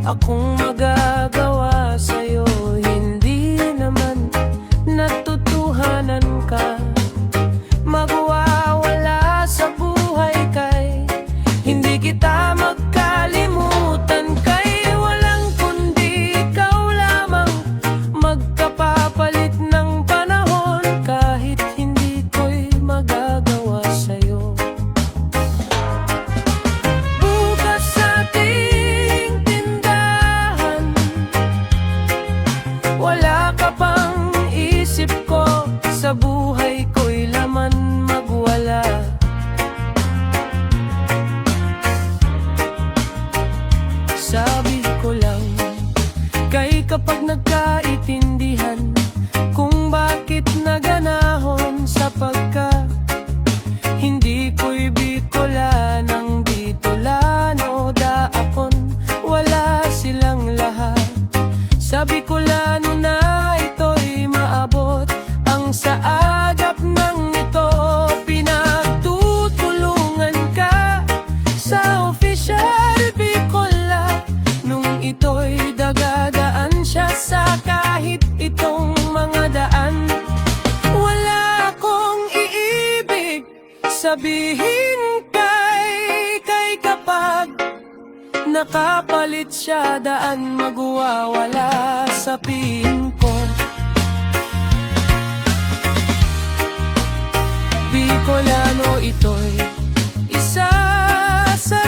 akong magagawa sa'yo. Hindi naman natutuhanan ka magwawala sa buhay kay hindi kita magkalimutan kay walang kundi ikaw lamang magkapapalit ng panahon kahit hindi ko'y magagawa sa'yo. Bukas sa ating tindahan, wala ka pang isip ko, sa buhay ko'y laman magwala. Sabi ko lang kay kapag nagkaitindihan kung bakit naganahon sa hindi ko'y Bicolanang Bicolano, daapon wala silang lahat. Sa Bicolano na ito'y maabot ang sa agap ng ito. Pinagtutulungan ka sa official Bicola nung ito'y dagadaan siya sa kahit itong mga daan. Wala akong iibig sabihin kay kapag nakapalit siya daan magwawala sa piling ko. Bicolano ito'y isa sa